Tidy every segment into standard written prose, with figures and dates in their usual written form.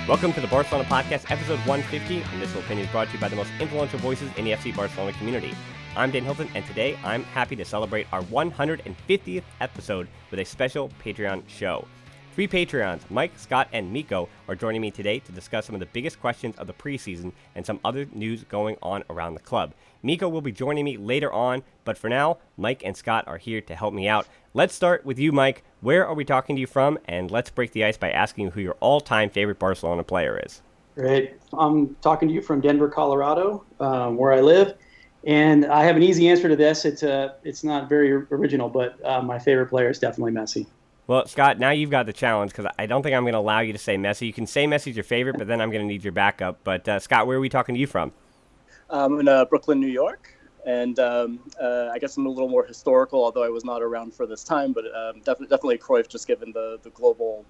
Welcome to the Barcelona Podcast, episode 150, and this opinion is brought to you by the most influential voices in the FC Barcelona community. I'm Dan Hilton, and today I'm happy to celebrate our 150th episode with a special Patreon show. 3 Patreons, Mike, Scott, and Miko, are joining me today to discuss some of the biggest questions of the preseason and some other news going on around the club. Miko will be joining me later on, but for now, Mike and Scott are here to help me out. Let's start with you, Mike. Where are we talking to you from? And let's break the ice by asking you who your all-time favorite Barcelona player is. Great. I'm talking to you from Denver, Colorado, where I live. And I have an easy answer to this. It's not very original, but my favorite player is definitely Messi. Well, Scott, now you've got the challenge because I don't think I'm going to allow you to say Messi. You can say Messi's your favorite, but then I'm going to need your backup. But, Scott, where are we talking to you from? I'm in Brooklyn, New York. And I guess I'm a little more historical, although I was not around for this time. But definitely Cruyff, just given the global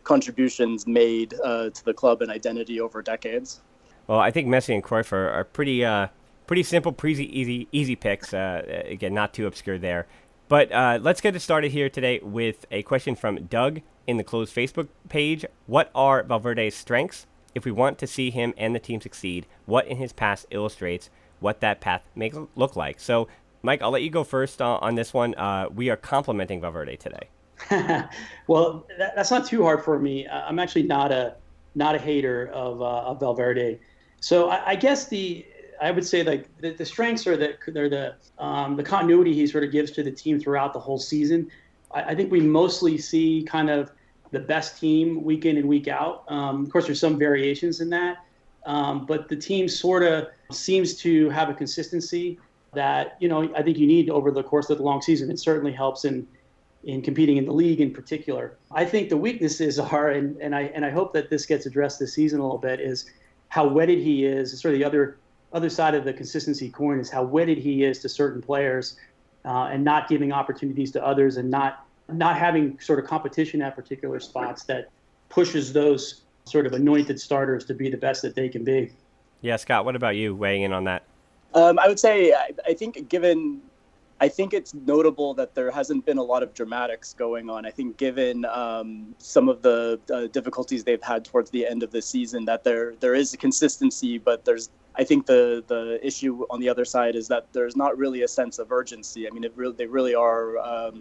contributions made to the club and identity over decades. Well, I think Messi and Cruyff are pretty simple, pretty easy picks. Again, not too obscure there. But let's get it started here today with a question from Doug in the closed Facebook page. What are Valverde's strengths? If we want to see him and the team succeed, what in his past illustrates what that path may look like? So, Mike, I'll let you go first on this one. We are complimenting Valverde today. Well, that's not too hard for me. I'm actually not a hater of Valverde. So I guess I would say like the strengths are the continuity he sort of gives to the team throughout the whole season. I think we mostly see kind of the best team week in and week out. Of course, there's some variations in that, but the team sort of seems to have a consistency that I think you need over the course of the long season. It certainly helps in competing in the league in particular. I think the weaknesses are, and I hope that this gets addressed this season a little bit, is how wedded he is. Sort of the other side of the consistency coin is how wedded he is to certain players, and not giving opportunities to others, and not having sort of competition at particular spots that pushes those sort of anointed starters to be the best that they can be. Yeah, Scott, what about you weighing in on that? I would say I think it's notable that there hasn't been a lot of dramatics going on. I think given some of the difficulties they've had towards the end of the season, that there is a consistency, but I think the issue on the other side is that there's not really a sense of urgency. I mean, they really are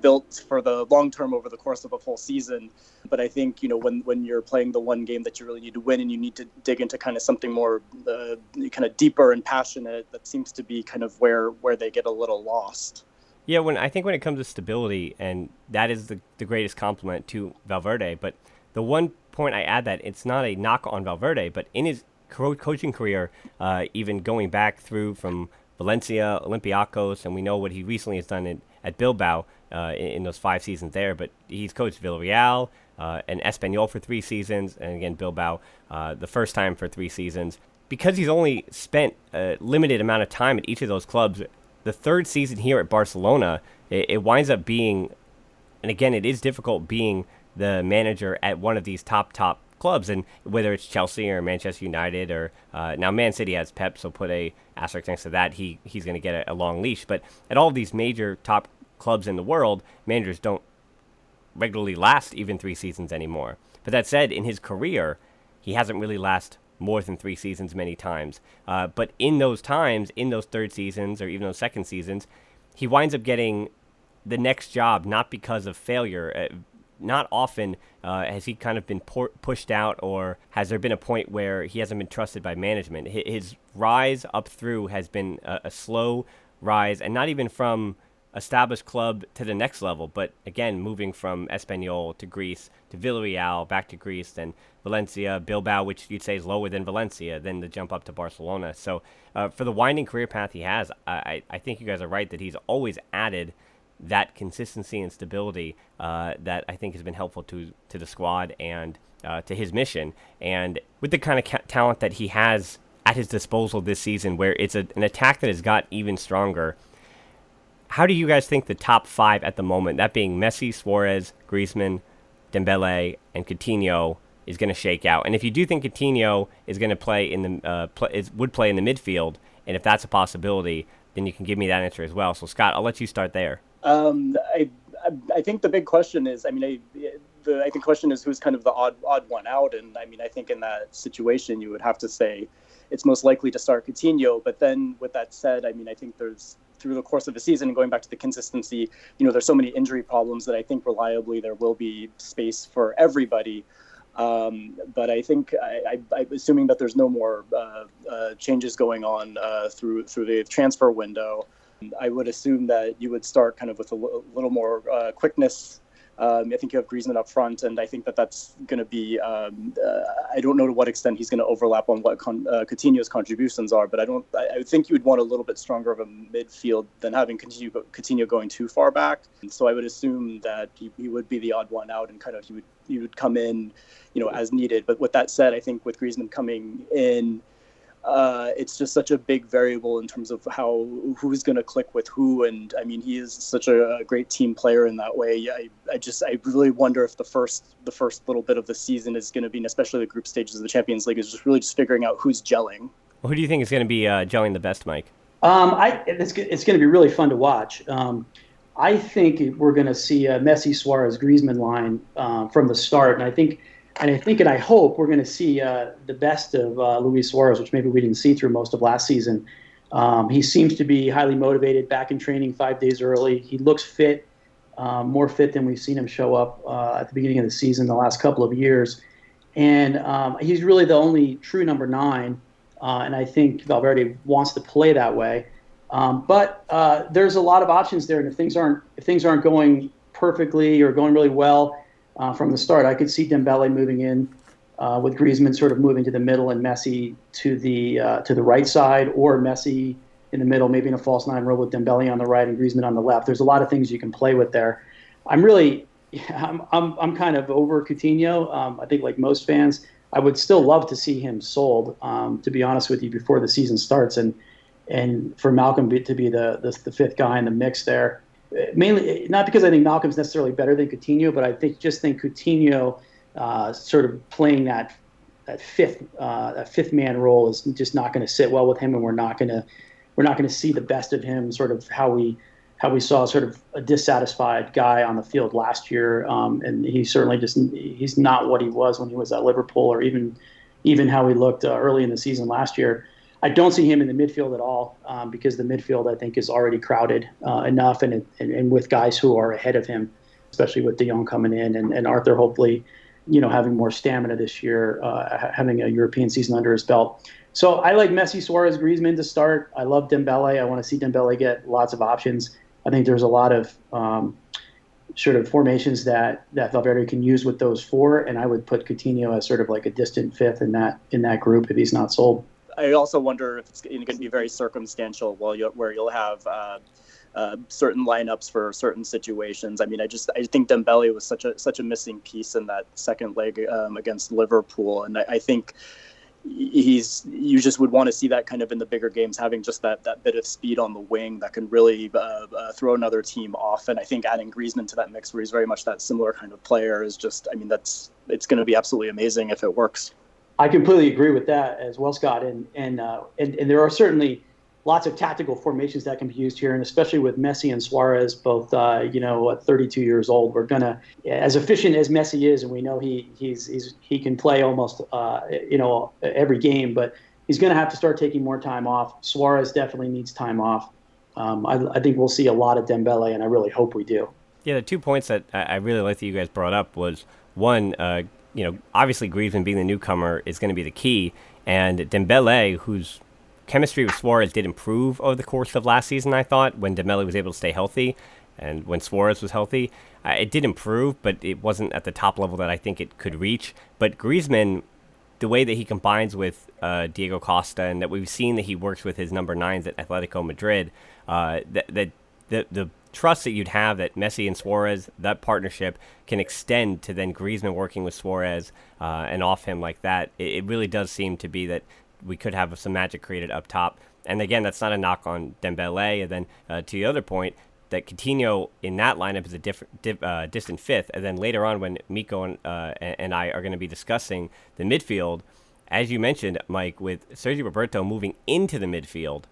built for the long term over the course of a full season. But I think, when you're playing the one game that you really need to win and you need to dig into kind of something more kind of deeper and passionate, that seems to be kind of where they get a little lost. Yeah, when it comes to stability, and that is the greatest compliment to Valverde. But the one point I add that it's not a knock on Valverde, but in his coaching career, even going back through from Valencia, Olympiacos, and we know what he recently has done at Bilbao in those 5 seasons there, but he's coached Villarreal and Espanyol for 3 seasons, and again Bilbao the first time for 3 seasons. Because he's only spent a limited amount of time at each of those clubs, the 3rd season here at Barcelona, it winds up being, and again it is difficult being the manager at one of these top clubs, and whether it's Chelsea or Manchester United or now Man City has Pep, so put a asterisk next to that. He's going to get a long leash. But at all of these major top clubs in the world, managers don't regularly last even 3 seasons anymore. But that said, in his career, he hasn't really lasted more than 3 seasons many times. But in those times, in those 3rd seasons or even those 2nd seasons, he winds up getting the next job, not because of failure. Not often has he kind of been pushed out, or has there been a point where he hasn't been trusted by management. His rise up through has been a slow rise, and not even from established club to the next level, but again, moving from Espanyol to Greece, to Villarreal, back to Greece, then Valencia, Bilbao, which you'd say is lower than Valencia, then the jump up to Barcelona. So for the winding career path he has, I think you guys are right that he's always added that consistency and stability that I think has been helpful to the squad and to his mission. And with the kind of talent that he has at his disposal this season, where it's an attack that has got even stronger, how do you guys think the top 5 at the moment, that being Messi, Suarez, Griezmann, Dembele, and Coutinho, is going to shake out? And if you do think Coutinho is going to play in the would play in the midfield, and if that's a possibility, then you can give me that answer as well. So Scott, I'll let you start there. I think the big question is, I think question is who's kind of the odd one out, and I mean I think in that situation you would have to say it's most likely to start Coutinho. But then with that said, I mean I think there's through the course of the season and going back to the consistency, there's so many injury problems that I think reliably there will be space for everybody. But I think I'm assuming that there's no more changes going on through the transfer window. I would assume that you would start kind of with a little more quickness. I think you have Griezmann up front, and I think that's going to be. I don't know to what extent he's going to overlap on what Coutinho's contributions are, but I think you would want a little bit stronger of a midfield than having Coutinho going too far back. And so I would assume that he would be the odd one out, and kind of he would come in, as needed. But with that said, I think with Griezmann coming in, it's just such a big variable in terms of who's going to click with who. And I mean, he is such a great team player in that way. I really wonder if the first little bit of the season is going to be, and especially the group stages of the Champions League, is just really just figuring out who's gelling. Well, who do you think is going to be gelling the best, Mike? It's going to be really fun to watch. I think we're going to see a Messi, Suarez, Griezmann line from the start, and I think and I hope we're going to see the best of Luis Suarez, which maybe we didn't see through most of last season. He seems to be highly motivated, back in training 5 days early. He looks fit, more fit than we've seen him show up at the beginning of the season the last couple of years. And he's really the only true number 9, and I think Valverde wants to play that way. But there's a lot of options there, and if things aren't going perfectly or going really well from the start, I could see Dembele moving in with Griezmann sort of moving to the middle and Messi to the right side, or Messi in the middle, maybe in a false 9 role with Dembele on the right and Griezmann on the left. There's a lot of things you can play with there. I'm kind of over Coutinho. I think like most fans, I would still love to see him sold, to be honest with you, before the season starts, and for Malcolm to be the fifth guy in the mix there. Mainly not because I think Malcolm's necessarily better than Coutinho, but I think Coutinho sort of playing that fifth man role is just not going to sit well with him, and we're not going to see the best of him. Sort of how we saw sort of a dissatisfied guy on the field last year, and he certainly he's not what he was when he was at Liverpool, or even how he looked early in the season last year. I don't see him in the midfield at all, because the midfield, I think, is already crowded enough, and with guys who are ahead of him, especially with De Jong coming in and Arthur hopefully, having more stamina this year, having a European season under his belt. So I like Messi, Suarez, Griezmann to start. I love Dembele. I want to see Dembele get lots of options. I think there's a lot of sort of formations that Valverde can use with those 4, and I would put Coutinho as sort of like a distant 5th in that group if he's not sold. I also wonder if it's going to be very circumstantial, where you'll have certain lineups for certain situations. I mean, I think Dembele was such a missing piece in that second leg against Liverpool, and I think you just would want to see that kind of in the bigger games, having just that bit of speed on the wing that can really throw another team off. And I think adding Griezmann to that mix, where he's very much that similar kind of player, is just, I mean, it's going to be absolutely amazing if it works. I completely agree with that as well, Scott. And there are certainly lots of tactical formations that can be used here, and especially with Messi and Suarez, both at 32 years old, we're gonna, as efficient as Messi is, and we know he can play almost every game, but he's gonna have to start taking more time off. Suarez definitely needs time off. I think we'll see a lot of Dembele, and I really hope we do. Yeah, the 2 points that I really like that you guys brought up was one. Obviously Griezmann being the newcomer is going to be the key, and Dembele, whose chemistry with Suarez did improve over the course of last season, I thought, when Dembele was able to stay healthy, and when Suarez was healthy, it did improve, but it wasn't at the top level that I think it could reach. But Griezmann, the way that he combines with Diego Costa, and that we've seen that he works with his number 9s at Atletico Madrid, the trust that you'd have that Messi and Suarez, that partnership, can extend to then Griezmann working with Suarez and off him like that. It really does seem to be that we could have some magic created up top. And again, that's not a knock on Dembele. And then to the other point, that Coutinho in that lineup is a distant 5th. And then later on, when Miko and I are going to be discussing the midfield, as you mentioned, Mike, with Sergio Roberto moving into the midfield,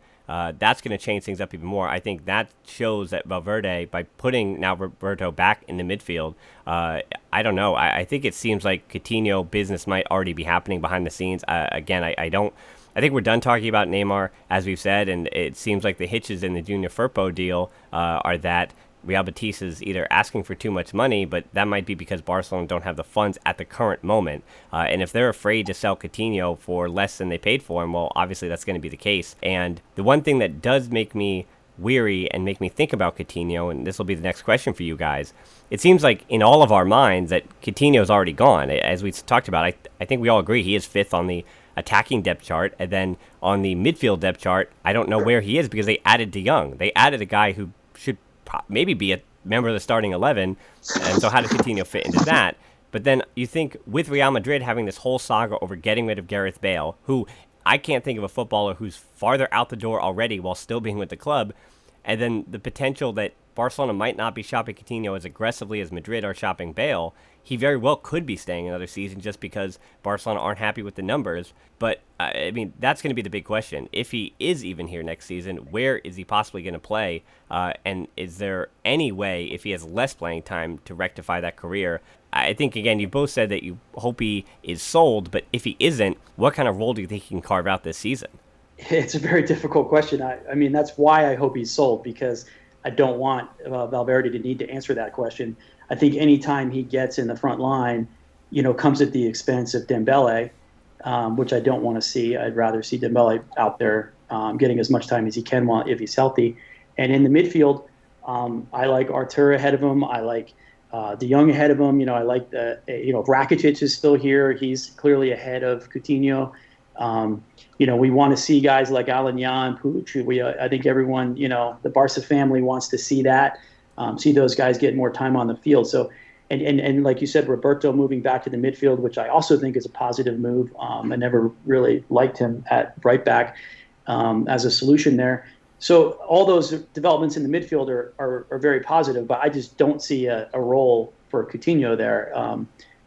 that's going to change things up even more. I think that shows that Valverde, by putting now Roberto back in the midfield, I don't know. I think it seems like Coutinho business might already be happening behind the scenes. Again, I think we're done talking about Neymar, as we've said, and it seems like the hitches in the Junior Firpo deal are that Real Betis is either asking for too much money, but that might be because Barcelona don't have the funds at the current moment. And if they're afraid to sell Coutinho for less than they paid for him, well, obviously that's going to be the case. And the one thing that does make me weary and make me think about Coutinho, and this will be the next question for you guys, it seems like in all of our minds that Coutinho's already gone. As we talked about, I think we all agree he is fifth on the attacking depth chart, and then on the midfield depth chart, I don't know where he is because they added De Jong. They added a guy who should maybe be a member of the starting 11, and so how does Coutinho fit into that? But then you think with Real Madrid having this whole saga over getting rid of Gareth Bale, who I can't think of a footballer who's farther out the door already while still being with the club, and then the potential that Barcelona might not be shopping Coutinho as aggressively as Madrid are shopping Bale, he very well could be staying another season just because Barcelona aren't happy with the numbers. But, I mean, that's going to be the big question. If he is even here next season, where is he possibly going to play? And is there any way, if he has less playing time, to rectify that career? I think, again, you both said that you hope he is sold, but if he isn't, what kind of role do you think he can carve out this season? It's a very difficult question. I mean, that's why I hope he's sold, because I don't want Valverde to need to answer that question. I think any time he gets in the front line, comes at the expense of Dembele, which I don't want to see. I'd rather see Dembele out there getting as much time as he can if he's healthy. And in the midfield, I like Artur ahead of him. I like De Jong ahead of him. I like if Rakitic is still here, he's clearly ahead of Coutinho. We want to see guys like Alanya and Puig. I think everyone, the Barca family wants to see that, see those guys get more time on the field. So, and like you said, Roberto moving back to the midfield, which I also think is a positive move. I never really liked him at right back as a solution there. So all those developments in the midfield are very positive, but I just don't see a role for Coutinho there.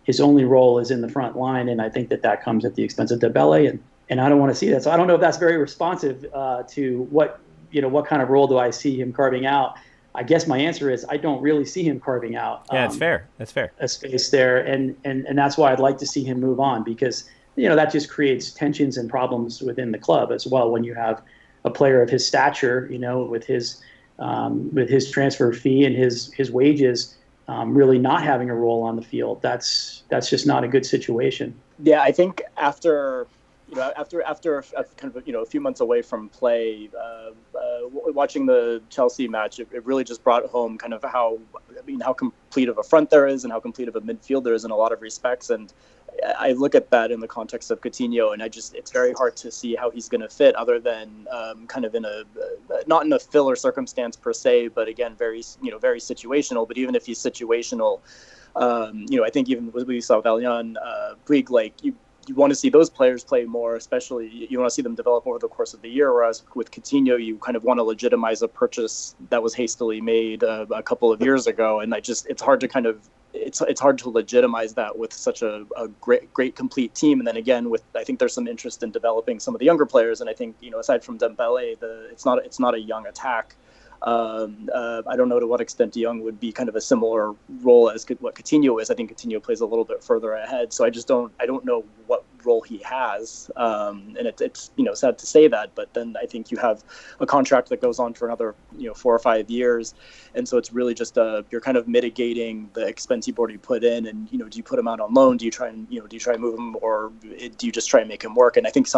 His only role is in the front line, and I think that comes at the expense of Dembele, and I don't want to see that. So I don't know if that's very responsive to what kind of role do I see him carving out. I guess my answer is I don't really see him carving out. Yeah, that's fair. That's fair. A space there, and that's why I'd like to see him move on, because that just creates tensions and problems within the club as well when you have a player of his stature, with his transfer fee and his wages. Really not having a role on the field. That's just not a good situation. Yeah, I think after kind of a few months away from play, watching the Chelsea match, it really just brought home kind of how complete of a front there is and how complete of a midfield there is in a lot of respects. And I look at that in the context of Coutinho, and it's very hard to see how he's going to fit other than kind of in not in a filler circumstance per se, but again, very situational. But even if he's situational, I think even we saw Valian, Puig, like you want to see those players play more, especially you want to see them develop over the course of the year. Whereas with Coutinho, you kind of want to legitimize a purchase that was hastily made a couple of years ago, and it's hard to it's hard to legitimize that with such a great complete team. And then again, I think there's some interest in developing some of the younger players, and I think aside from Dembele, it's not a young attack. I don't know to what extent De Jong would be kind of a similar role as what Coutinho is. I think Coutinho plays a little bit further ahead, so I don't know what role he has, and it's sad to say that, but then I think you have a contract that goes on for another 4 or 5 years, and so it's really just you're kind of mitigating the expense you've already put in, and do you put him out on loan? Do you try and move him, or do you just try and make him work? And I think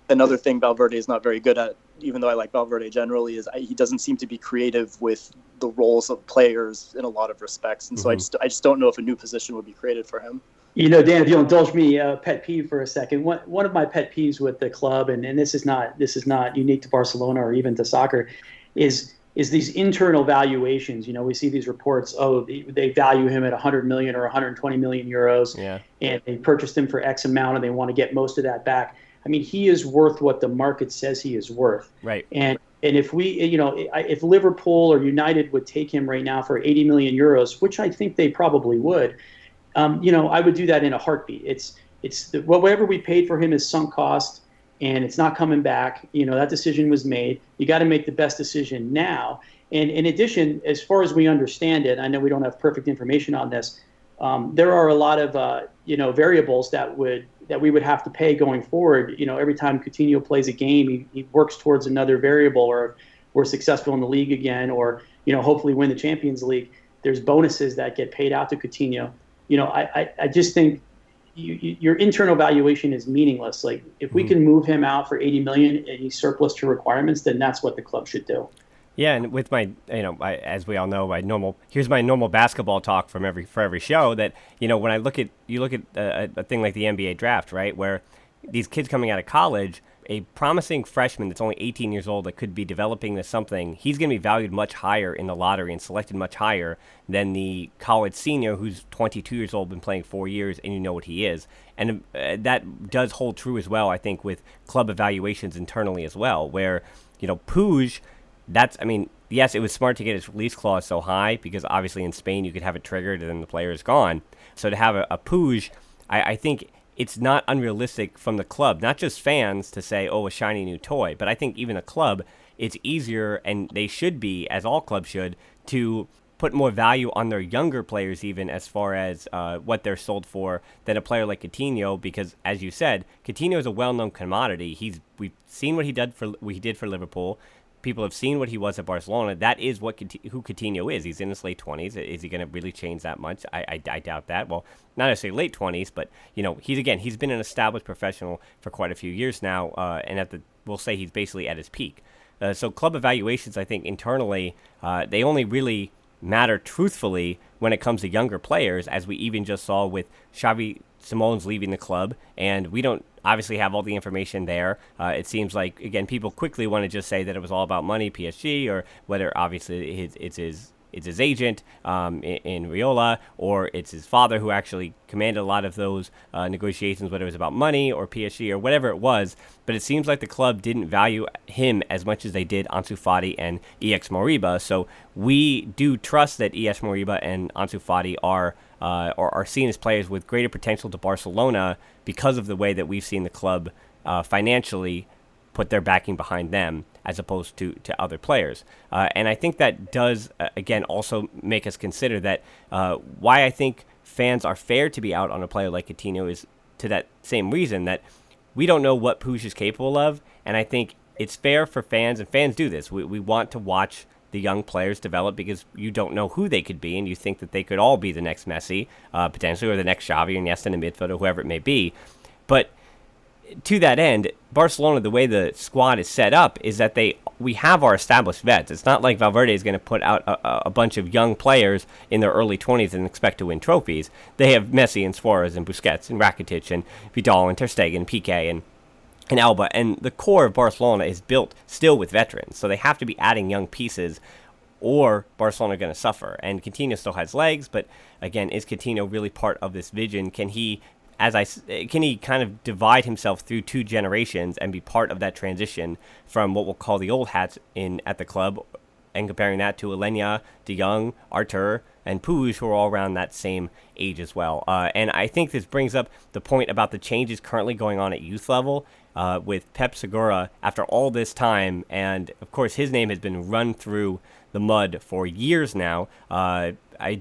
another thing Valverde is not very good at, even though I like Valverde generally, is he doesn't seem to be creative with the roles of players in a lot of respects. And so I just don't know if a new position would be created for him. Dan, if you'll indulge me, pet peeve for a second. One of my pet peeves with the club, and this is not unique to Barcelona or even to soccer, is these internal valuations. We see these reports, they value him at 100 million or 120 million euros, and they purchased him for X amount and they want to get most of that back. I mean, he is worth what the market says he is worth. Right. And if we, if Liverpool or United would take him right now for 80 million euros, which I think they probably would, I would do that in a heartbeat. Whatever we paid for him is sunk cost. and it's not coming back. That decision was made. You got to make the best decision now. And in addition, as far as we understand it, I know we don't have perfect information on this. There are a lot of variables that we would have to pay going forward. Every time Coutinho plays a game, he works towards another variable, or we're successful in the league again, or hopefully win the Champions League. There's bonuses that get paid out to Coutinho. I just think your internal valuation is meaningless. Like, if we can move him out for 80 million and he's surplus to requirements, then that's what the club should do. Yeah, and with my, as we all know, here's my normal basketball talk for every show. That when you look at a thing like the NBA draft, right, where these kids coming out of college, a promising freshman that's only 18 years old that could be developing into something, he's going to be valued much higher in the lottery and selected much higher than the college senior who's 22 years old, been playing 4 years, and you know what he is. And that does hold true as well, I think, with club evaluations internally as well, where Puig. Yes, it was smart to get his release clause so high, because obviously in Spain you could have it triggered and then the player is gone. So to have a Puig, I think it's not unrealistic from the club, not just fans, to say, a shiny new toy. But I think even the club, it's easier, and they should be, as all clubs should, to put more value on their younger players, even as far as what they're sold for, than a player like Coutinho, because, as you said, Coutinho is a well-known commodity. We've seen what he did for Liverpool. People have seen what he was at Barcelona. That is who Coutinho is. He's in his late 20s. Is he going to really change that much? I doubt that. Well, not necessarily late 20s, but he's been an established professional for quite a few years now, and we'll say he's basically at his peak. So club evaluations, I think, internally, they only really matter truthfully when it comes to younger players, as we even just saw with Xavi Simon's leaving the club, and we don't obviously have all the information there. It seems like, again, people quickly want to just say that it was all about money, PSG, or whether obviously it's his agent in Riola, or it's his father who actually commanded a lot of those negotiations, whether it was about money or PSG or whatever it was. But it seems like the club didn't value him as much as they did Ansu Fati and EX Moriba. So we do trust that EX Moriba and Ansu Fati are seen as players with greater potential to Barcelona, because of the way that we've seen the club financially put their backing behind them, as opposed to other players. And I think that does, again, also make us consider that why I think fans are fair to be out on a player like Coutinho is to that same reason, that we don't know what Puig is capable of. And I think it's fair for fans, and fans do this. We want to watch the young players develop, because you don't know who they could be, and you think that they could all be the next Messi, potentially, or the next Xavi or Iniesta in the midfield, or whoever it may be. But to that end, Barcelona, the way the squad is set up, is that we have our established vets. It's not like Valverde is going to put out a bunch of young players in their early 20s and expect to win trophies. They have Messi and Suarez and Busquets and Rakitic and Vidal and Ter Stegen and Piqué and Alba, and the core of Barcelona is built still with veterans, so they have to be adding young pieces, or Barcelona are going to suffer. And Coutinho still has legs, but again, is Coutinho really part of this vision? Can he kind of divide himself through two generations and be part of that transition from what we'll call the old hats at the club, and comparing that to Alenya, De Jong, Artur, and Puig, who are all around that same age as well. And I think this brings up the point about the changes currently going on at youth level with Pep Segura after all this time. And, of course, his name has been run through the mud for years now.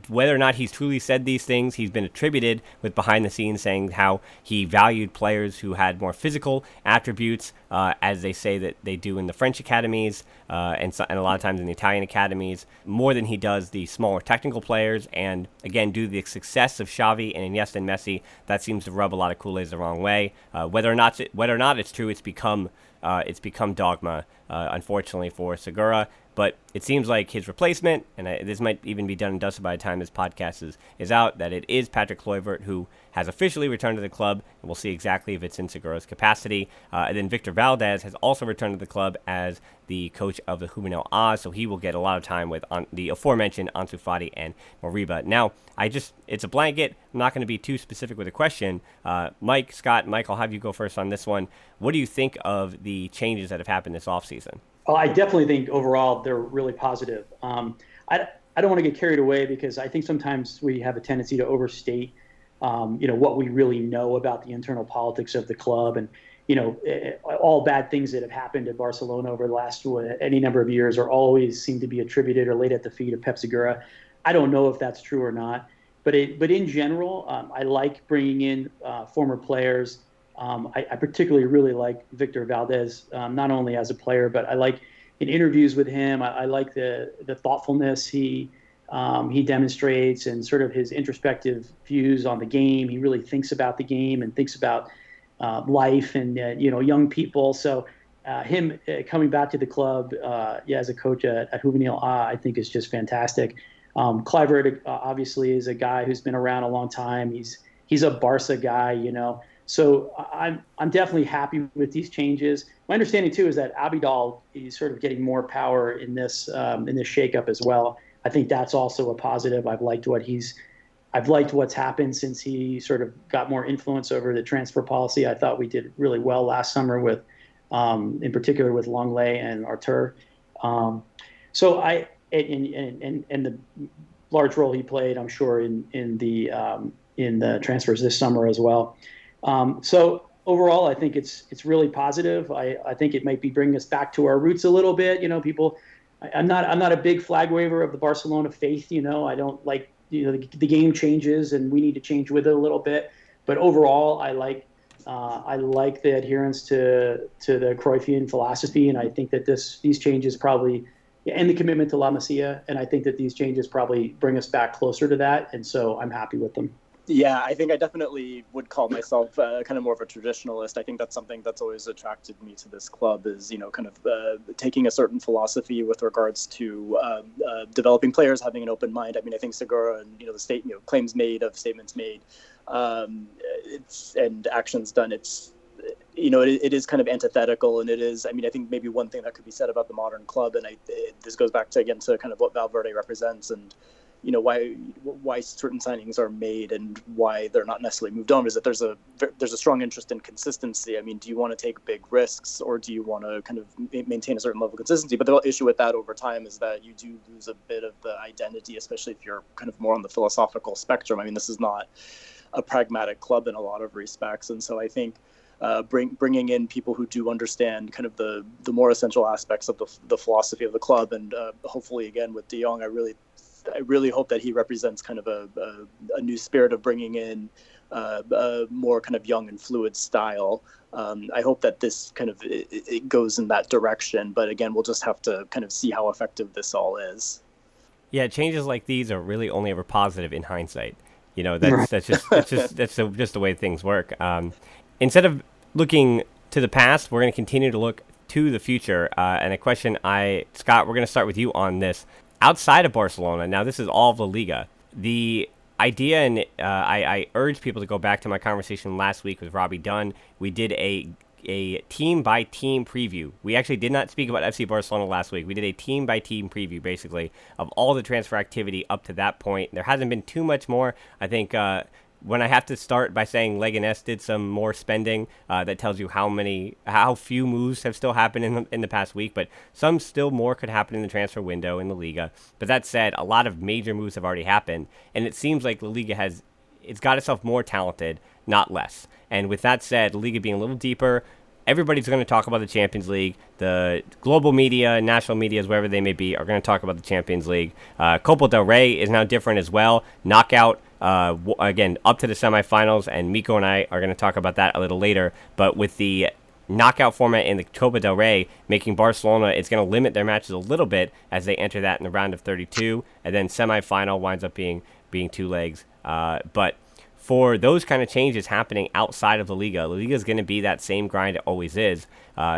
Whether or not he's truly said these things, he's been attributed with behind the scenes saying how he valued players who had more physical attributes, as they say that they do in the French academies and a lot of times in the Italian academies, more than he does the smaller technical players. And again, due to the success of Xavi and Iniesta and Messi, that seems to rub a lot of Kool-Aids the wrong way. Whether or not it's true, it's become dogma, unfortunately, for Segura. But it seems like his replacement, and this might even be done and dusted by the time this podcast is out, that it is Patrick Kluivert, who has officially returned to the club, and we'll see exactly if it's in Segura's capacity. And then Victor Valdez has also returned to the club as the coach of the Juvenil A, so he will get a lot of time with the aforementioned Ansu Fati and Moriba. Now, it's a blanket. I'm not going to be too specific with a question. Mike, I'll have you go first on this one. What do you think of the changes that have happened this offseason? Well, I definitely think overall they're really positive. I don't want to get carried away, because I think sometimes we have a tendency to overstate, what we really know about the internal politics of the club. And all bad things that have happened at Barcelona over the last any number of years are always seem to be attributed or laid at the feet of Pep Segura. I don't know if that's true or not, but in general, I like bringing in former players. I particularly really like Victor Valdez, not only as a player, but I like in interviews with him. I like the thoughtfulness he demonstrates and sort of his introspective views on the game. He really thinks about the game and thinks about life and young people. So him coming back to the club, as a coach at Juvenil A, I think is just fantastic. Kluivert obviously is a guy who's been around a long time. He's a Barca guy, So I'm definitely happy with these changes. My understanding too is that Abidal is sort of getting more power in this shakeup as well. I think that's also a positive. I've liked what's happened since he sort of got more influence over the transfer policy. I thought we did really well last summer with, in particular with Longley and Artur. So and the large role he played, I'm sure in the transfers this summer as well. So overall, I think it's really positive. I think it might be bringing us back to our roots a little bit. I'm not a big flag waver of the Barcelona faith. I don't like the game changes and we need to change with it a little bit. But overall, I like the adherence to the Cruyffian philosophy, and I think that these changes probably and the commitment to La Masia, and I think that these changes probably bring us back closer to that, and so I'm happy with them. Yeah, I think I definitely would call myself kind of more of a traditionalist. I think that's something that's always attracted me to this club is, kind of taking a certain philosophy with regards to developing players, having an open mind. I mean, I think Segura and, the claims made of statements made and actions done. It is kind of antithetical, and it is, I think maybe one thing that could be said about the modern club, and this goes back to kind of what Valverde represents and, why certain signings are made and why they're not necessarily moved on is that there's a strong interest in consistency. I mean, do you want to take big risks or do you want to kind of maintain a certain level of consistency? But the issue with that over time is that you do lose a bit of the identity, especially if you're kind of more on the philosophical spectrum. I mean, this is not a pragmatic club in a lot of respects. And so I think bringing in people who do understand kind of the more essential aspects of the philosophy of the club, and hopefully again with De Jong, I really hope that he represents kind of a new spirit of bringing in a more kind of young and fluid style. I hope that this kind of it goes in that direction, but again, we'll just have to kind of see how effective this all is. Yeah, changes like these are really only ever positive in hindsight. That's just the way things work. Instead of looking to the past, we're going to continue to look to the future. And a question, Scott, we're going to start with you on this. Outside of Barcelona, now this is all of La Liga. The idea, and I urge people to go back to my conversation last week with Robbie Dunn. We did a team-by-team preview. We actually did not speak about FC Barcelona last week. We did a team-by-team preview, basically, of all the transfer activity up to that point. There hasn't been too much more. I think when I have to start by saying Leganés did some more spending, that tells you how few moves have still happened in the past week, but some still more could happen in the transfer window in La Liga. But that said, a lot of major moves have already happened, and it seems like La Liga it's got itself more talented, not less. And with that said, La Liga being a little deeper, everybody's going to talk about the Champions League. The global media, national medias, wherever they may be, are going to talk about the Champions League. Copa del Rey is now different as well. Knockout, again, up to the semifinals, and Miko and I are going to talk about that a little later. But with the knockout format in the Copa del Rey, making Barcelona, it's going to limit their matches a little bit as they enter that in the round of 32, and then semifinal winds up being 2 legs. But for those kind of changes happening outside of La Liga is going to be that same grind it always is.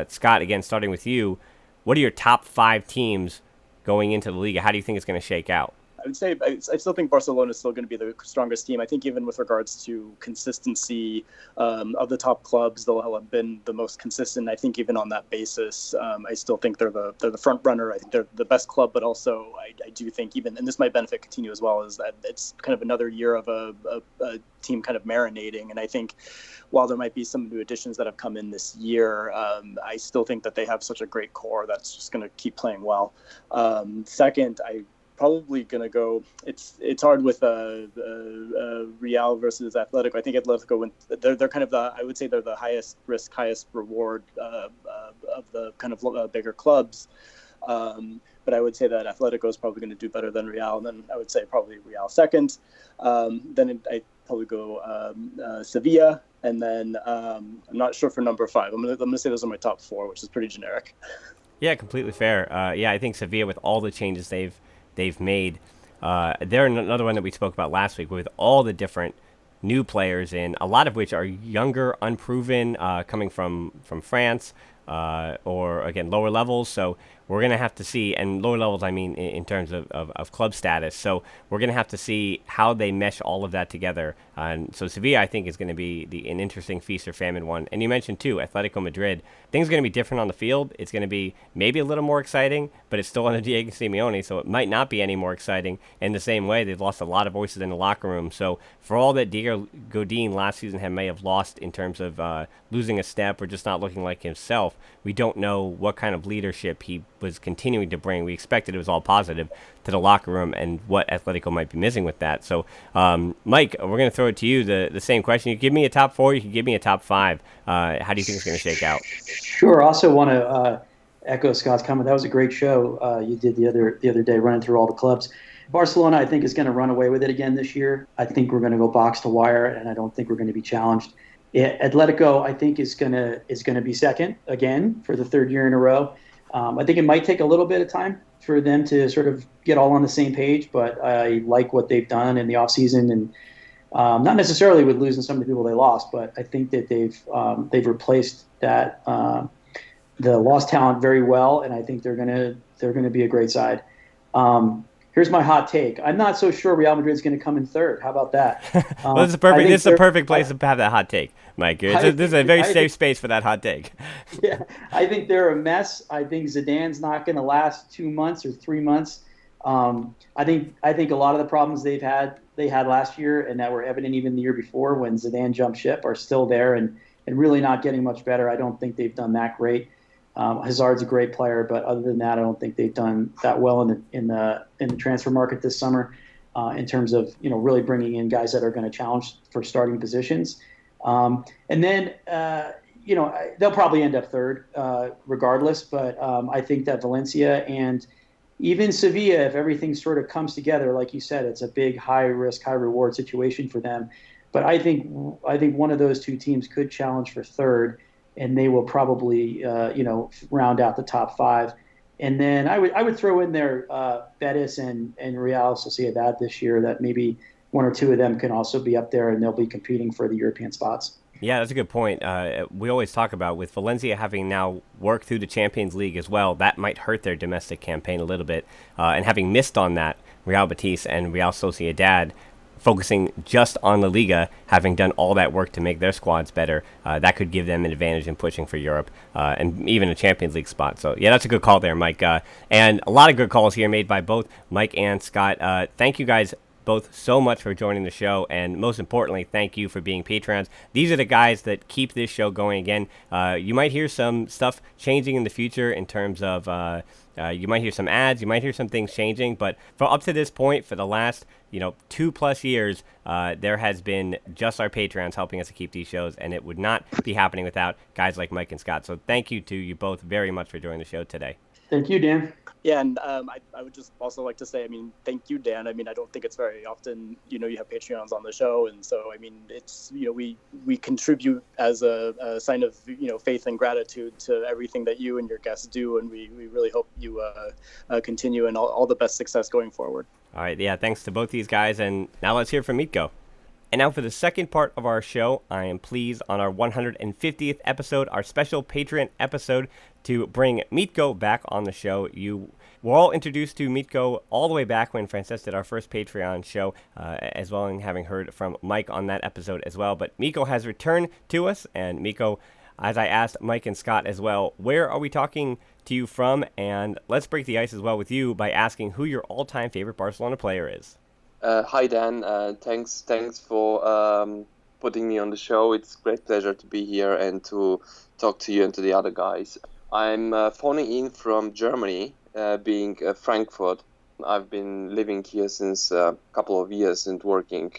Scott, again, starting with you, what are your top 5 teams going into La Liga? How do you think it's going to shake out? I would say I still think Barcelona is still going to be the strongest team. I think even with regards to consistency of the top clubs, they'll have been the most consistent. I think even on that basis, I still think they're the front runner. I think they're the best club, but also I do think even, and this might benefit Coutinho as well, is that it's kind of another year of a team kind of marinating. And I think while there might be some new additions that have come in this year, I still think that they have such a great core that's just going to keep playing well. Second, I probably going to go. It's hard with Real versus Atletico. I think Atletico, they're kind of I would say they're the highest risk, highest reward of the kind of bigger clubs. But I would say that Atletico is probably going to do better than Real. And then I would say probably Real second. Then I'd probably go Sevilla. And then I'm not sure for number 5. I'm gonna say those are my top 4, which is pretty generic. Yeah, completely fair. I think Sevilla, with all the changes they've made, they're another one that we spoke about last week with all the different new players in, a lot of which are younger, unproven, coming from France, or again lower levels. So we're going to have to see, and lower levels I mean in terms of club status. So we're going to have to see how they mesh all of that together. And so Sevilla, I think, is going to be an interesting feast or famine one. And you mentioned too, Atletico Madrid. Things are going to be different on the field. It's going to be maybe a little more exciting, but it's still under Diego Simeone, so it might not be any more exciting. In the same way, they've lost a lot of voices in the locker room. So for all that Diego Godin last season may have lost in terms of losing a step or just not looking like himself, we don't know what kind of leadership he was continuing to bring. We expected it was all positive to the locker room, and what Atletico might be missing with that. So, Mike, we're going to throw it to you, the same question. You give me a top 4, you can give me a top 5. How do you think it's going to shake out? Sure. Also want to echo Scott's comment. That was a great show you did the other day, running through all the clubs. Barcelona, I think, is going to run away with it again this year. I think we're going to go box to wire, and I don't think we're going to be challenged. Atletico, I think, is going to be second again for the 3rd year in a row. I think it might take a little bit of time for them to sort of get all on the same page, but I like what they've done in the offseason, and not necessarily with losing some of the people they lost, but I think that they've replaced that the lost talent very well, and I think they're gonna be a great side. Here's my hot take. I'm not so sure Real Madrid's going to come in 3rd. How about that? Well, this is a perfect place to have that hot take, Mike. This is a very safe space for that hot take. Yeah, I think they're a mess. I think Zidane's not going to last 2 months or 3 months. I think a lot of the problems they had last year and that were evident even the year before when Zidane jumped ship are still there and really not getting much better. I don't think they've done that great. Hazard's a great player, but other than that, I don't think they've done that well in the transfer market this summer, in terms of really bringing in guys that are going to challenge for starting positions. And then they'll probably end up 3rd regardless. But I think that Valencia and even Sevilla, if everything sort of comes together, like you said, it's a big high risk, high reward situation for them. But I think one of those 2 teams could challenge for 3rd. And they will probably, round out the top 5. And then I would throw in there Betis and Real Sociedad this year, that maybe 1 or 2 of them can also be up there, and they'll be competing for the European spots. Yeah, that's a good point. We always talk about, with Valencia having now worked through the Champions League as well, that might hurt their domestic campaign a little bit. And having missed on that, Real Betis and Real Sociedad, focusing just on La Liga, having done all that work to make their squads better, that could give them an advantage in pushing for Europe and even a Champions League spot. So, yeah, that's a good call there, Mike. And a lot of good calls here made by both Mike and Scott. Thank you guys both so much for joining the show, and most importantly, thank you for being patrons. These are the guys that keep this show going. Again, you might hear some stuff changing in the future in terms of you might hear some ads, you might hear some things changing, but for up to this point, for the last 2+ years, there has been just our Patreons helping us to keep these shows, and it would not be happening without guys like Mike and Scott. So thank you to you both very much for joining the show today. Thank you, Dan. Yeah, and I would just also like to say, thank you, Dan. I don't think it's very often, you have Patreons on the show. And so, it's, we contribute as a sign of, faith and gratitude to everything that you and your guests do. And we really hope you continue, and all the best success going forward. All right. Yeah. Thanks to both these guys. And now let's hear from Mitko. And now for the second part of our show, I am pleased on our 150th episode, our special Patreon episode, to bring Mitko back on the show. You were all introduced to Mitko all the way back when Frances did our first Patreon show, as well as having heard from Mike on that episode as well. But Mitko has returned to us, and Mitko, as I asked Mike and Scott as well, where are we talking to you from? And let's break the ice as well with you by asking who your all-time favorite Barcelona player is. Hi, Dan. Thanks for putting me on the show. It's a great pleasure to be here and to talk to you and to the other guys. I'm phoning in from Germany, being Frankfurt I've been living here since a couple of years and working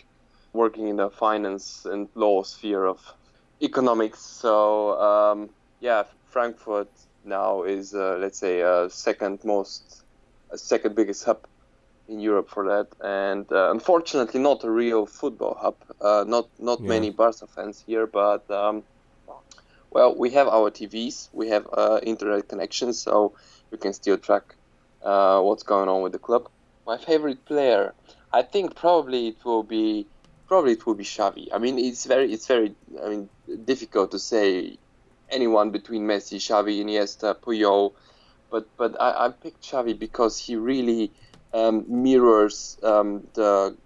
in the finance and law sphere of economics. So Frankfurt now is let's say second biggest hub in Europe for that, and unfortunately not a real football hub. Not many Barca fans here, but well, we have our TVs, we have internet connections, so we can still track what's going on with the club. My favorite player, I think probably it will be Xavi. I mean, it's very difficult to say anyone between Messi, Xavi, Iniesta, Puyol, but I picked Xavi because he really mirrors the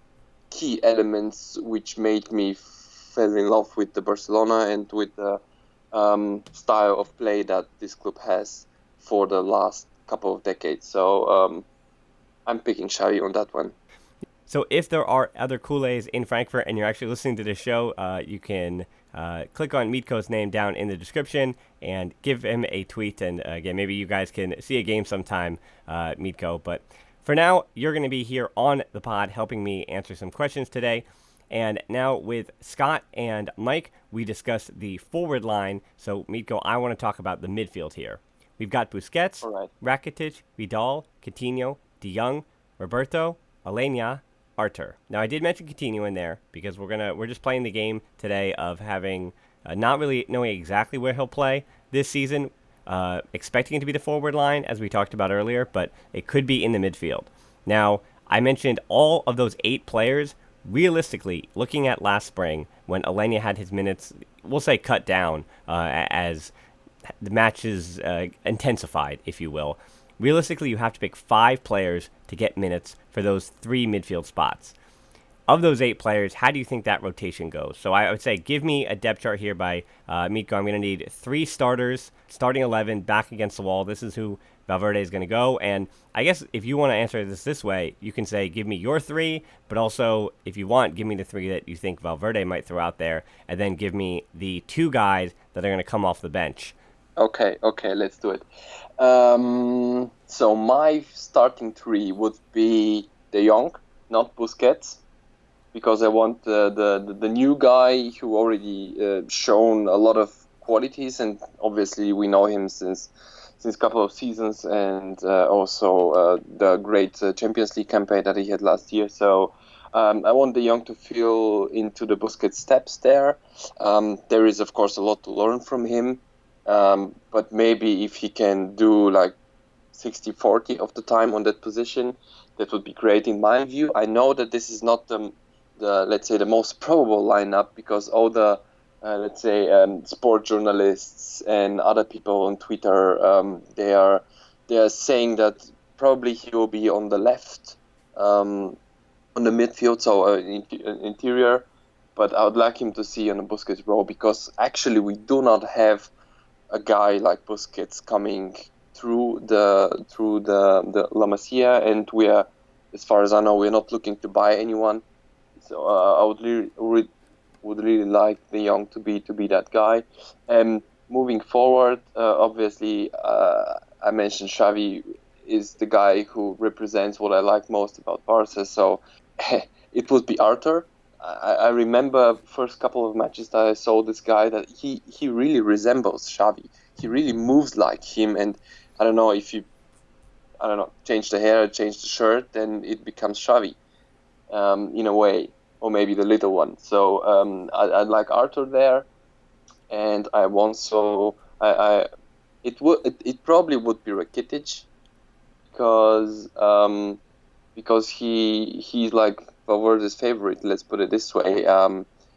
key elements which made me fell in love with the Barcelona and with the style of play that this club has for the last couple of decades. So I'm picking Xavi on that one. So if there are other Kool-Aids in Frankfurt and you're actually listening to this show, you can click on Mitko's name down in the description and give him a tweet. And again, maybe you guys can see a game sometime, Mitko. But for now, you're going to be here on the pod helping me answer some questions today. And now with Scott and Mike, we discussed the forward line. So Mitko, I want to talk about the midfield here. We've got Busquets, Rakitic, Vidal, Coutinho, De Jong, Roberto, Alenia, Artur. Now I did mention Coutinho in there because we're just playing the game today of having not really knowing exactly where he'll play this season, expecting it to be the forward line as we talked about earlier, but it could be in the midfield. Now I mentioned all of those 8 players. Realistically, looking at last spring when Alenia had his minutes, we'll say cut down as the matches intensified, if you will. Realistically, you have to pick 5 players to get minutes for those 3 midfield spots. Of those 8 players, how do you think that rotation goes? So I would say give me a depth chart here by Mitko. I'm going to need 3 starters, starting 11, back against the wall. This is who Valverde is going to go. And I guess if you want to answer this way, you can say give me your 3, but also if you want, give me the 3 that you think Valverde might throw out there, and then give me the 2 guys that are going to come off the bench. Okay, let's do it. So my starting 3 would be De Jong, not Busquets, because I want the new guy who already shown a lot of qualities, and obviously we know him since a couple of seasons, and also the great Champions League campaign that he had last year. So I want De Jong to fill into the Busquets steps there. There is of course a lot to learn from him. But maybe if he can do like 60-40 of the time on that position, that would be great in my view. I know that this is not the let's say the most probable lineup, because all the sport journalists and other people on Twitter they are saying that probably he will be on the left on the midfield, so interior. But I would like him to see on the Busquets role, because actually we do not have a guy like Busquets coming through the La Masia, and we are, as far as I know, we're not looking to buy anyone. So I would really like De Jong to be that guy. And moving forward, obviously, I mentioned Xavi is the guy who represents what I like most about Barca. So it would be Artur. I remember first couple of matches that I saw this guy, that he really resembles Xavi. He really moves like him, and I don't know if you change the hair, change the shirt, then it becomes Xavi in a way, or maybe the little one. So I like Artur there, and I want it probably would be Rakitic, because he's like Valverde's favorite, let's put it this way.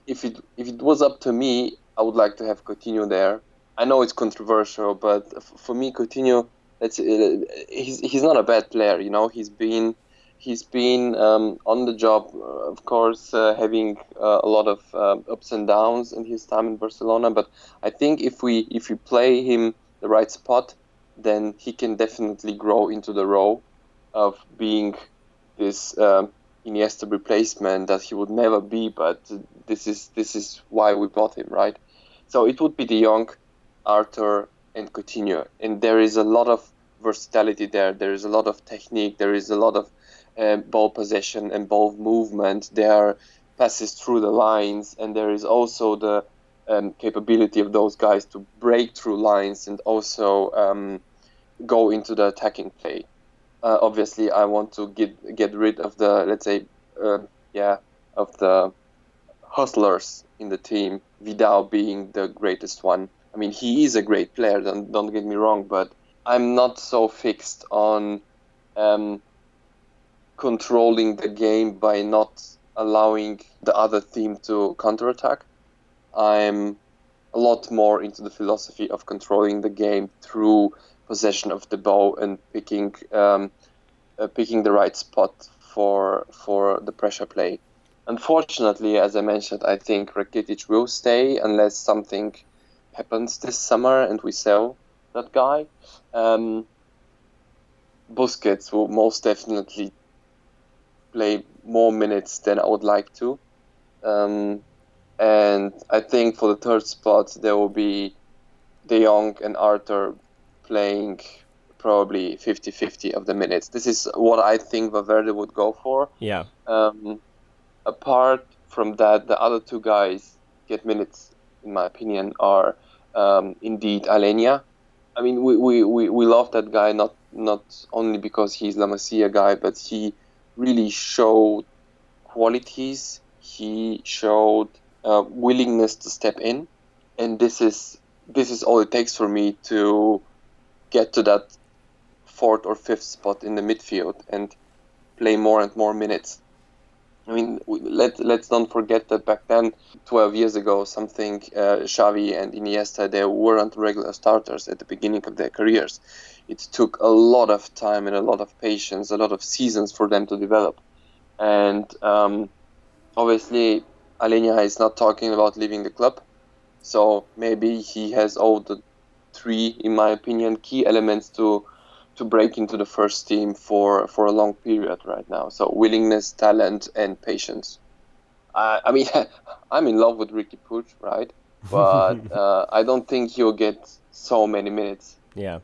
If it was up to me, I would like to have Coutinho there. I know it's controversial, but for me, Coutinho, he's not a bad player. You know, he's been on the job, of course, having a lot of ups and downs in his time in Barcelona. But I think if we play him the right spot, then he can definitely grow into the role of being this Iniesta replacement that he would never be, but this is why we bought him, right? So it would be De Jong, Artur, and Coutinho, and there is a lot of versatility there. There is a lot of technique. There is a lot of ball possession and ball movement. There are passes through the lines, and there is also the capability of those guys to break through lines and also go into the attacking play. Obviously, I want to get rid of the, let's say, of the hustlers in the team, Vidal being the greatest one. I mean, he is a great player, don't get me wrong, but I'm not so fixed on controlling the game by not allowing the other team to counterattack. I'm a lot more into the philosophy of controlling the game through possession of the ball and picking the right spot for the pressure play. Unfortunately, as I mentioned, I think Rakitic will stay unless something happens this summer and we sell that guy. Busquets will most definitely play more minutes than I would like to. And I think for the third spot, there will be De Jong and Arthur playing probably 50-50 of the minutes. This is what I think Valverde would go for. Yeah. Apart from that, the other two guys get minutes, in my opinion, are indeed Alenia. I mean, we love that guy, not only because he's La Masia guy, but he really showed qualities. He showed willingness to step in, and this is all it takes for me to get to that fourth or fifth spot in the midfield and play more and more minutes. I mean, let's not forget that back then, 12 years ago, Xavi and Iniesta, they weren't regular starters at the beginning of their careers. It took a lot of time and a lot of patience, a lot of seasons for them to develop. And obviously, Alenia is not talking about leaving the club. So maybe he has all the three, in my opinion, key elements to break into the first team for a long period right now. So willingness, talent, and patience. I mean, I'm in love with Ricky Puig, right? But I don't think he'll get so many minutes. Yeah.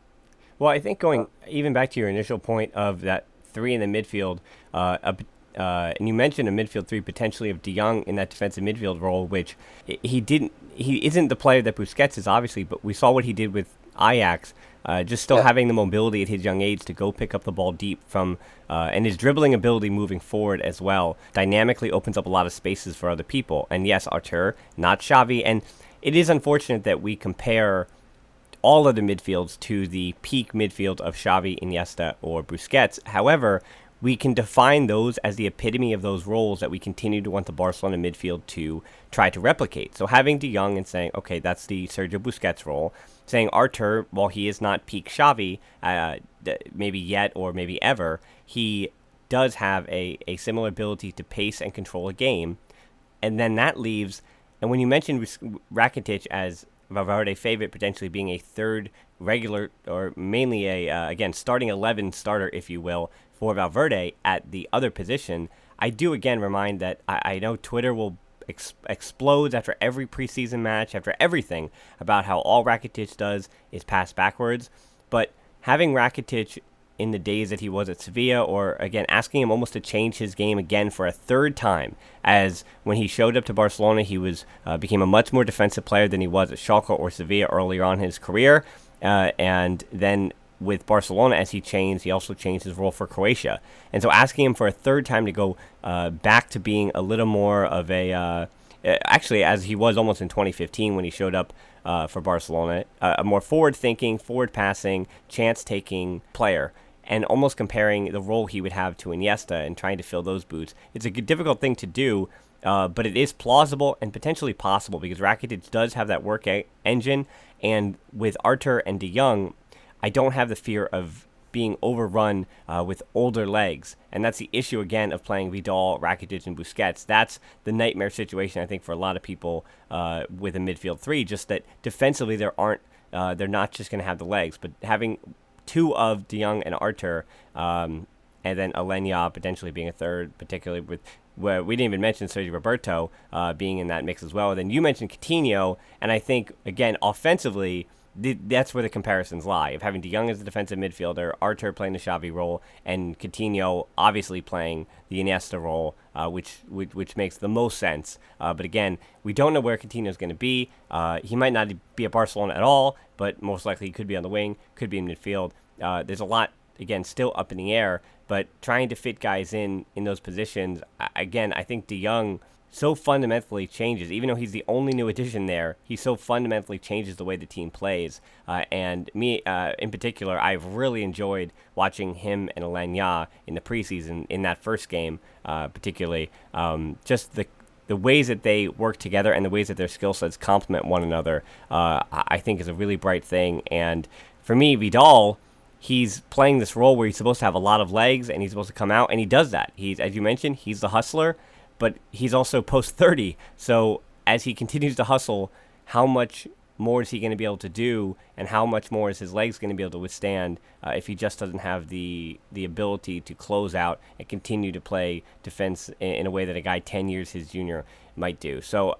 Well, I think going even back to your initial point of that three in the midfield, and you mentioned a midfield three potentially of De Jong in that defensive midfield role, which he isn't the player that Busquets is, obviously, but we saw what he did with Ajax. Just still having the mobility at his young age to go pick up the ball deep from, and his dribbling ability moving forward as well, dynamically opens up a lot of spaces for other people. And yes, Artur, not Xavi. And it is unfortunate that we compare all of the midfields to the peak midfield of Xavi, Iniesta, or Busquets. However, we can define those as the epitome of those roles that we continue to want the Barcelona midfield to try to replicate. So having De Jong and saying, okay, that's the Sergio Busquets role. Saying Artur, while he is not peak Xavi, maybe yet or maybe ever, he does have a similar ability to pace and control a game. And then that leaves, and when you mentioned Rakitic as Valverde's favorite, potentially being a third regular, or mainly again, starting 11 starter, if you will, for Valverde at the other position, I do again remind that I know Twitter will explodes after every preseason match, after everything, about how all Rakitic does is pass backwards. But having Rakitic in the days that he was at Sevilla, or again asking him almost to change his game again for a third time, as when he showed up to Barcelona, he was became a much more defensive player than he was at Schalke or Sevilla earlier on in his career, and then with Barcelona, as he also changed his role for Croatia. And so asking him for a third time to go back to being a little more of a, actually as he was almost in 2015 when he showed up for Barcelona, a more forward-thinking, forward-passing, chance-taking player, and almost comparing the role he would have to Iniesta and trying to fill those boots. It's a difficult thing to do, but it is plausible and potentially possible because Rakitic does have that work engine, and with Artur and De Jong, I don't have the fear of being overrun with older legs. And that's the issue, again, of playing Vidal, Rakitic, and Busquets. That's the nightmare situation, I think, for a lot of people with a midfield three, just that defensively they're not just going to have the legs. But having two of De Jong and Artur, and then Alenia potentially being a third, particularly with, where we didn't even mention Sergio Roberto being in that mix as well. And then you mentioned Coutinho, and I think, again, offensively, that's where the comparisons lie, of having De Jong as a defensive midfielder, Artur playing the Xavi role, and Coutinho obviously playing the Iniesta role, which makes the most sense. But again, we don't know where Coutinho is going to be. He might not be at Barcelona at all, but most likely he could be on the wing, could be in midfield. There's a lot, again, still up in the air, but trying to fit guys in those positions, again, I think De Jong so fundamentally changes. Even though he's the only new addition there, he so fundamentally changes the way the team plays. And me, in particular, I've really enjoyed watching him and Alanya in the preseason in that first game, particularly. Just the ways that they work together and the ways that their skill sets complement one another, I think is a really bright thing. And for me, Vidal, he's playing this role where he's supposed to have a lot of legs and he's supposed to come out, and he does that. He's, as you mentioned, he's the hustler, but he's also post-30. So as he continues to hustle, how much more is he going to be able to do, and how much more is his legs going to be able to withstand if he just doesn't have the ability to close out and continue to play defense in a way that a guy 10 years his junior might do. So,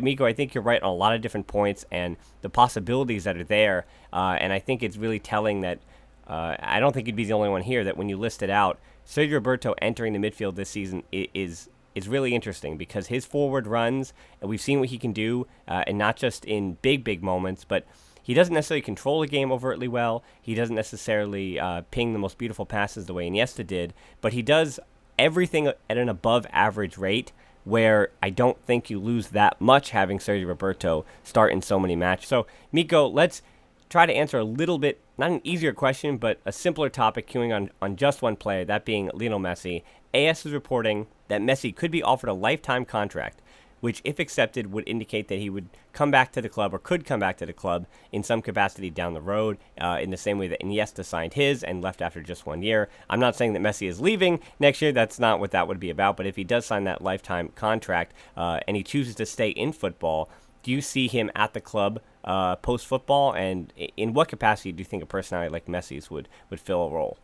Miko, I think you're right on a lot of different points and the possibilities that are there, and I think it's really telling that I don't think you'd be the only one here, that when you list it out, Sergio Roberto entering the midfield this season is really interesting, because his forward runs, and we've seen what he can do, and not just in big moments, but he doesn't necessarily control the game overtly well. He doesn't necessarily ping the most beautiful passes the way Iniesta did, but he does everything at an above average rate, where I don't think you lose that much having Sergio Roberto start in so many matches. So, Miko, let's try to answer a little bit, not an easier question, but a simpler topic, queuing on just one player, that being Lionel Messi. AS is reporting that Messi could be offered a lifetime contract, which, if accepted, would indicate that he would come back to the club, or could come back to the club in some capacity down the road, in the same way that Iniesta signed his and left after just 1 year. I'm not saying that Messi is leaving next year. That's not what that would be about. But if he does sign that lifetime contract and he chooses to stay in football, do you see him at the club post-football? And in what capacity do you think a personality like Messi's would fill a role?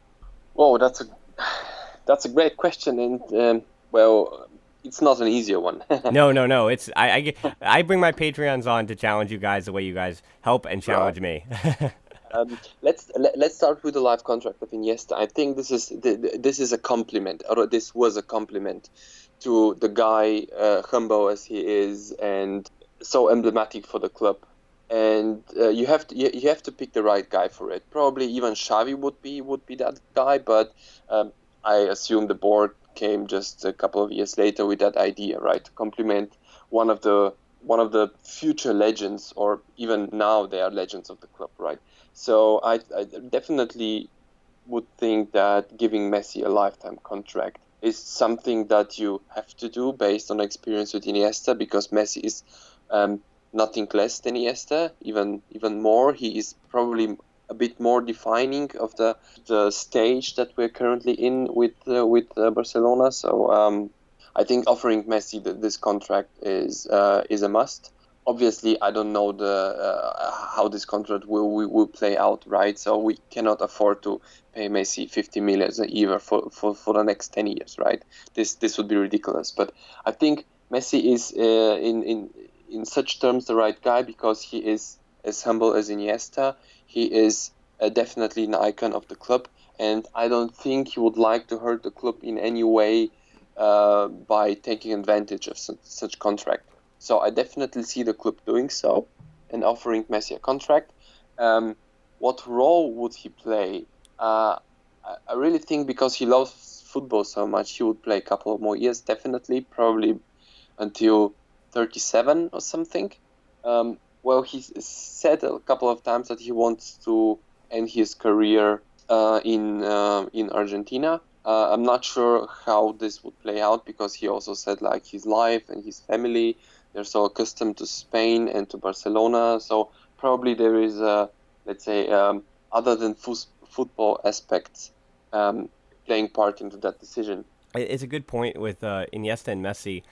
Well, that's a great question, and well, it's not an easier one. No. It's I bring my Patreons on to challenge you guys the way you guys help and challenge me. Let's start with the live contract of Iniesta. I think this is a compliment, or this was a compliment to the guy, humble as he is, and so emblematic for the club. And you have to pick the right guy for it. Probably even Xavi would be that guy, but I assume the board came just a couple of years later with that idea, right? To complement one of the future legends, or even now they are legends of the club, right? So I definitely would think that giving Messi a lifetime contract is something that you have to do based on experience with Iniesta, because Messi is nothing less than Iniesta, even more. He is probably a bit more defining of the stage that we're currently in with Barcelona. So I think offering Messi this contract is a must. Obviously, I don't know how this contract will play out, right? So we cannot afford to pay Messi 50 million a year for the next 10 years, right? This would be ridiculous. But I think Messi is in such terms the right guy, because he is as humble as Iniesta. He is definitely an icon of the club, and I don't think he would like to hurt the club in any way by taking advantage of such contract. So I definitely see the club doing so and offering Messi a contract. What role would he play? I really think, because he loves football so much, he would play a couple of more years, definitely, probably until 37 or something. Well, he's said a couple of times that he wants to end his career in Argentina. I'm not sure how this would play out, because he also said like his life and his family, they're so accustomed to Spain and to Barcelona. So probably there is let's say other than football aspects playing part into that decision. It's a good point with Iniesta and Messi.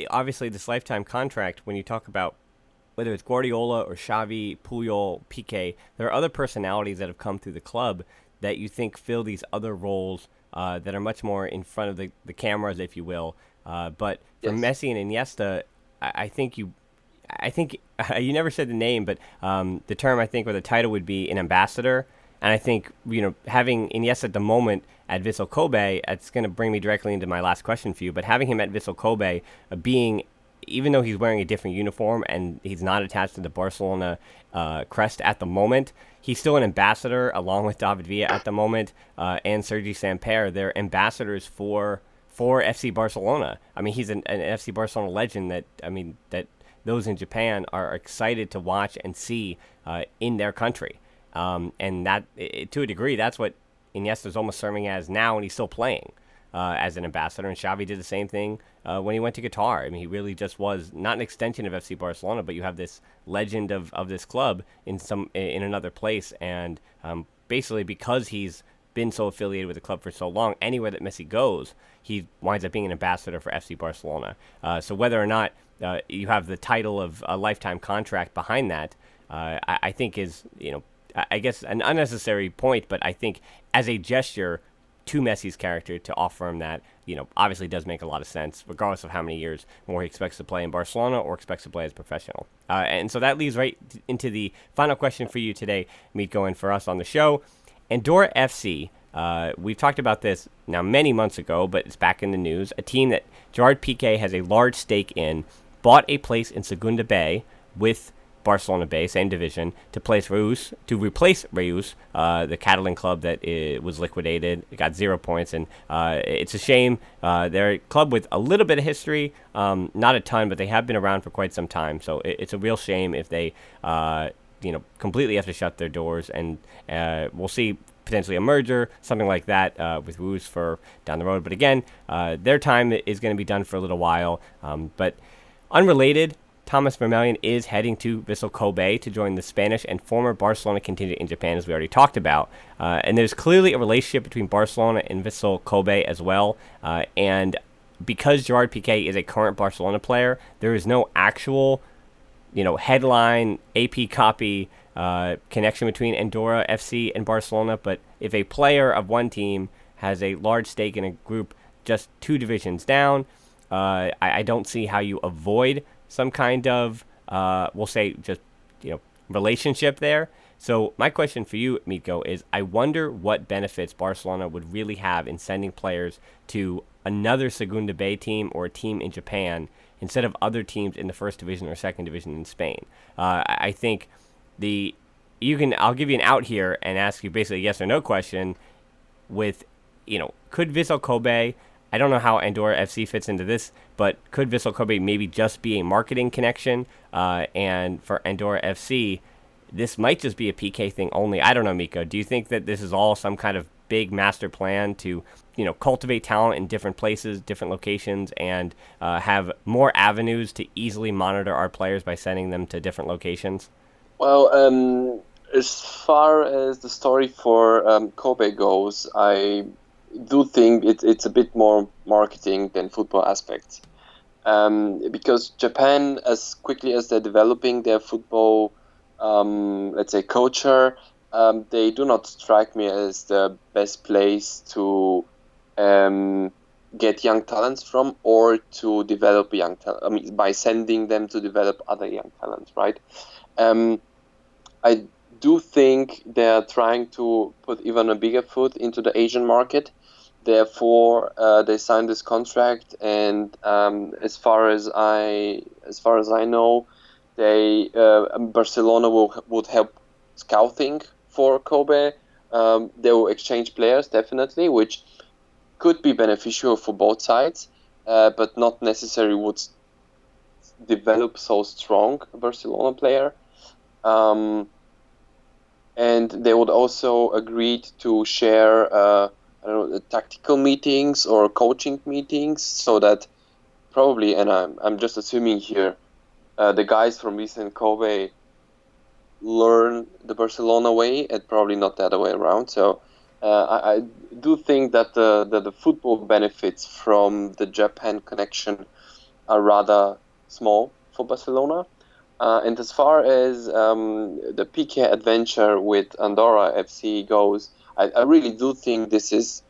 Obviously, this lifetime contract, when you talk about whether it's Guardiola or Xavi, Puyol, Piqué, there are other personalities that have come through the club that you think fill these other roles that are much more in front of the cameras, if you will. But for Messi and Iniesta, I think I think you never said the name, but the term I think or the title would be an ambassador. And I think, having Iniesta at the moment at Vissel Kobe, it's going to bring me directly into my last question for you. But having him at Vissel Kobe, even though he's wearing a different uniform and he's not attached to the Barcelona crest at the moment, he's still an ambassador along with David Villa at the moment and Sergi Samper. They're ambassadors for FC Barcelona. I mean, he's an FC Barcelona legend that those in Japan are excited to watch and see in their country. And that, to a degree, that's what Iniesta's almost serving as now, and he's still playing as an ambassador. And Xavi did the same thing when he went to Qatar. I mean, he really just was not an extension of FC Barcelona, but you have this legend of this club in another place. And basically, because he's been so affiliated with the club for so long, anywhere that Messi goes, he winds up being an ambassador for FC Barcelona. So whether or not you have the title of a lifetime contract behind that, I think is, I guess an unnecessary point, but I think as a gesture to Messi's character to offer him that, obviously does make a lot of sense, regardless of how many years more he expects to play in Barcelona or expects to play as a professional. And so that leads right into the final question for you today, Mitko, and for us on the show. Andorra FC, we've talked about this now many months ago, but it's back in the news. A team that Gerard Piqué has a large stake in, bought a place in Segunda B with Barcelona B, same division, to replace Reus, the Catalan club that was liquidated. It got 0 points, and it's a shame. They're a club with a little bit of history, not a ton, but they have been around for quite some time. So it's a real shame if they, completely have to shut their doors, and we'll see potentially a merger, something like that, with Reus for down the road. But again, their time is going to be done for a little while. But unrelated, Thomas Vermaelen is heading to Vissel Kobe to join the Spanish and former Barcelona contingent in Japan, as we already talked about. And there's clearly a relationship between Barcelona and Vissel Kobe as well. And because Gerard Piqué is a current Barcelona player, there is no actual, headline, AP copy connection between Andorra FC and Barcelona. But if a player of one team has a large stake in a group just 2 divisions down, I don't see how you avoid some kind of, we'll say, just, relationship there. So my question for you, Mitko, is I wonder what benefits Barcelona would really have in sending players to another Segunda B team or a team in Japan instead of other teams in the first division or second division in Spain. I think I'll give you an out here and ask you basically a yes or no question with, could Vissel Kobe, I don't know how Andorra FC fits into this, but could Vissel Kobe maybe just be a marketing connection? And for Andorra FC, this might just be a PK thing only. I don't know, Mitko. Do you think that this is all some kind of big master plan to, cultivate talent in different places, different locations, and have more avenues to easily monitor our players by sending them to different locations? Well, as far as the story for Kobe goes, I do think it's a bit more marketing than football aspects, because Japan, as quickly as they're developing their football, let's say, culture, they do not strike me as the best place to get young talents from, or to develop young talent. By sending them to develop other young talents, right? I do think they're trying to put even a bigger foot into the Asian market. Therefore, they signed this contract, and as far as I know, Barcelona would help scouting for Kobe. They will exchange players, definitely, which could be beneficial for both sides, but not necessarily would develop so strong a Barcelona player. And they would also agree to share tactical meetings or coaching meetings, so that probably, and I'm just assuming here, the guys from Vissel and Kobe learn the Barcelona way, and probably not the other way around. So I do think that the football benefits from the Japan connection are rather small for Barcelona. And as far as the PK adventure with Andorra FC goes, I really do think this is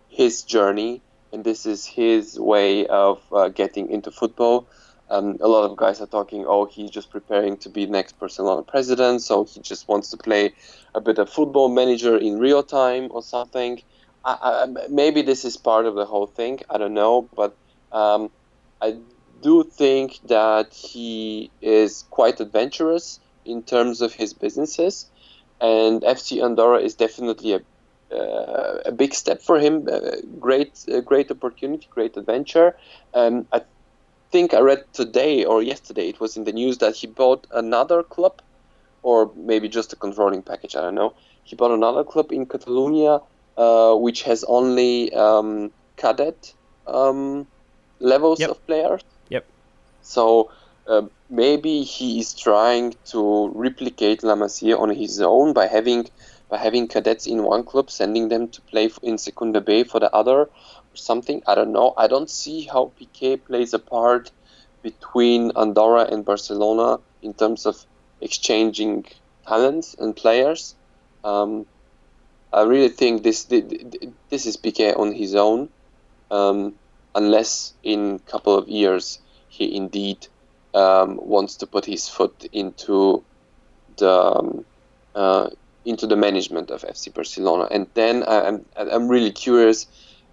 his journey, and this is his way of getting into football. A lot of guys are talking, oh, he's just preparing to be next Barcelona president, so he just wants to play a bit of football manager in real time or something. Maybe this is part of the whole thing, I don't know, but I do think that he is quite adventurous in terms of his businesses, and FC Andorra is definitely a big step for him, great opportunity, great adventure. I think I read today or yesterday, it was in the news, that he bought another club, or maybe just a controlling package, I don't know. He bought another club in Catalonia, which has only cadet levels of players. Yep. So maybe he is trying to replicate La Masia on his own by having cadets in one club, sending them to play in Segunda B for the other, or something. I don't know. I don't see how Piqué plays a part between Andorra and Barcelona in terms of exchanging talents and players. I really think this is Piqué on his own, unless in a couple of years he indeed wants to put his foot into the management of FC Barcelona, and then I'm really curious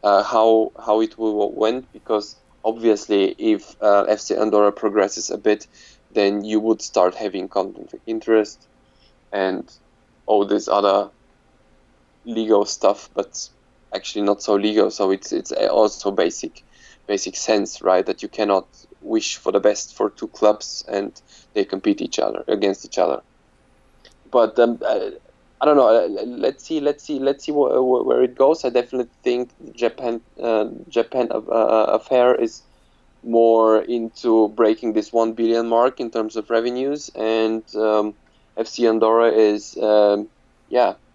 how it will went, because obviously if FC Andorra progresses a bit, then you would start having conflict of interest and all this other legal stuff, but actually not so legal. So it's also basic sense, right? That you cannot wish for the best for two clubs and they compete against each other. But I don't know. Let's see where it goes. I definitely think Japan affair is more into breaking this 1 billion mark in terms of revenues, and FC Andorra is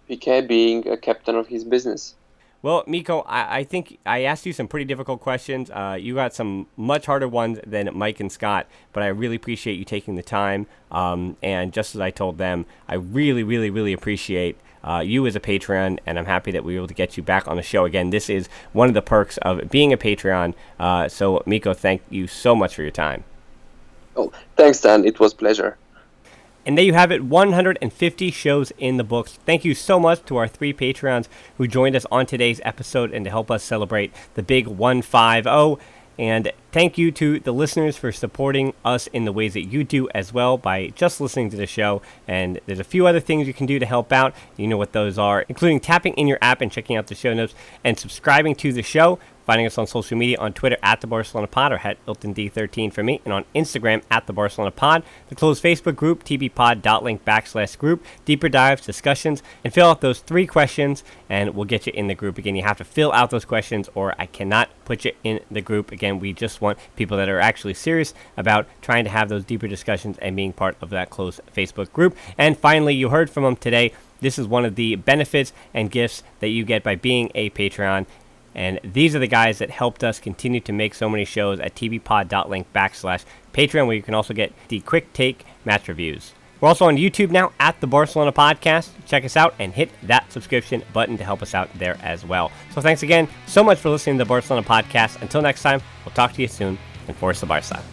Piqué being a captain of his business. Well, Miko, I think I asked you some pretty difficult questions. You got some much harder ones than Mike and Scott, but I really appreciate you taking the time. And just as I told them, I really, really, really appreciate you as a Patreon, and I'm happy that we were able to get you back on the show again. This is one of the perks of being a Patreon. So, Miko, thank you so much for your time. Oh, thanks, Dan. It was a pleasure. And there you have it, 150 shows in the books. Thank you so much to our 3 Patreons who joined us on today's episode and to help us celebrate the big 150. And thank you to the listeners for supporting us in the ways that you do as well by just listening to the show. And there's a few other things you can do to help out. You know what those are, including tapping in your app and checking out the show notes and subscribing to the show. Finding us on social media on Twitter @TheBarcelonaPod or @IltonD13 for me, and on Instagram @TheBarcelonaPod. The closed Facebook group, TBPod.link/group. Deeper dives, discussions, and fill out those 3 questions, and we'll get you in the group. Again, you have to fill out those questions or I cannot put you in the group. Again, we just want people that are actually serious about trying to have those deeper discussions and being part of that closed Facebook group. And finally, you heard from them today. This is one of the benefits and gifts that you get by being a Patreon. And these are the guys that helped us continue to make so many shows at tbpod.link/Patreon, where you can also get the quick take match reviews. We're also on YouTube now at The Barcelona Podcast. Check us out and hit that subscription button to help us out there as well. So thanks again so much for listening to The Barcelona Podcast. Until next time, we'll talk to you soon, and Forza Barca.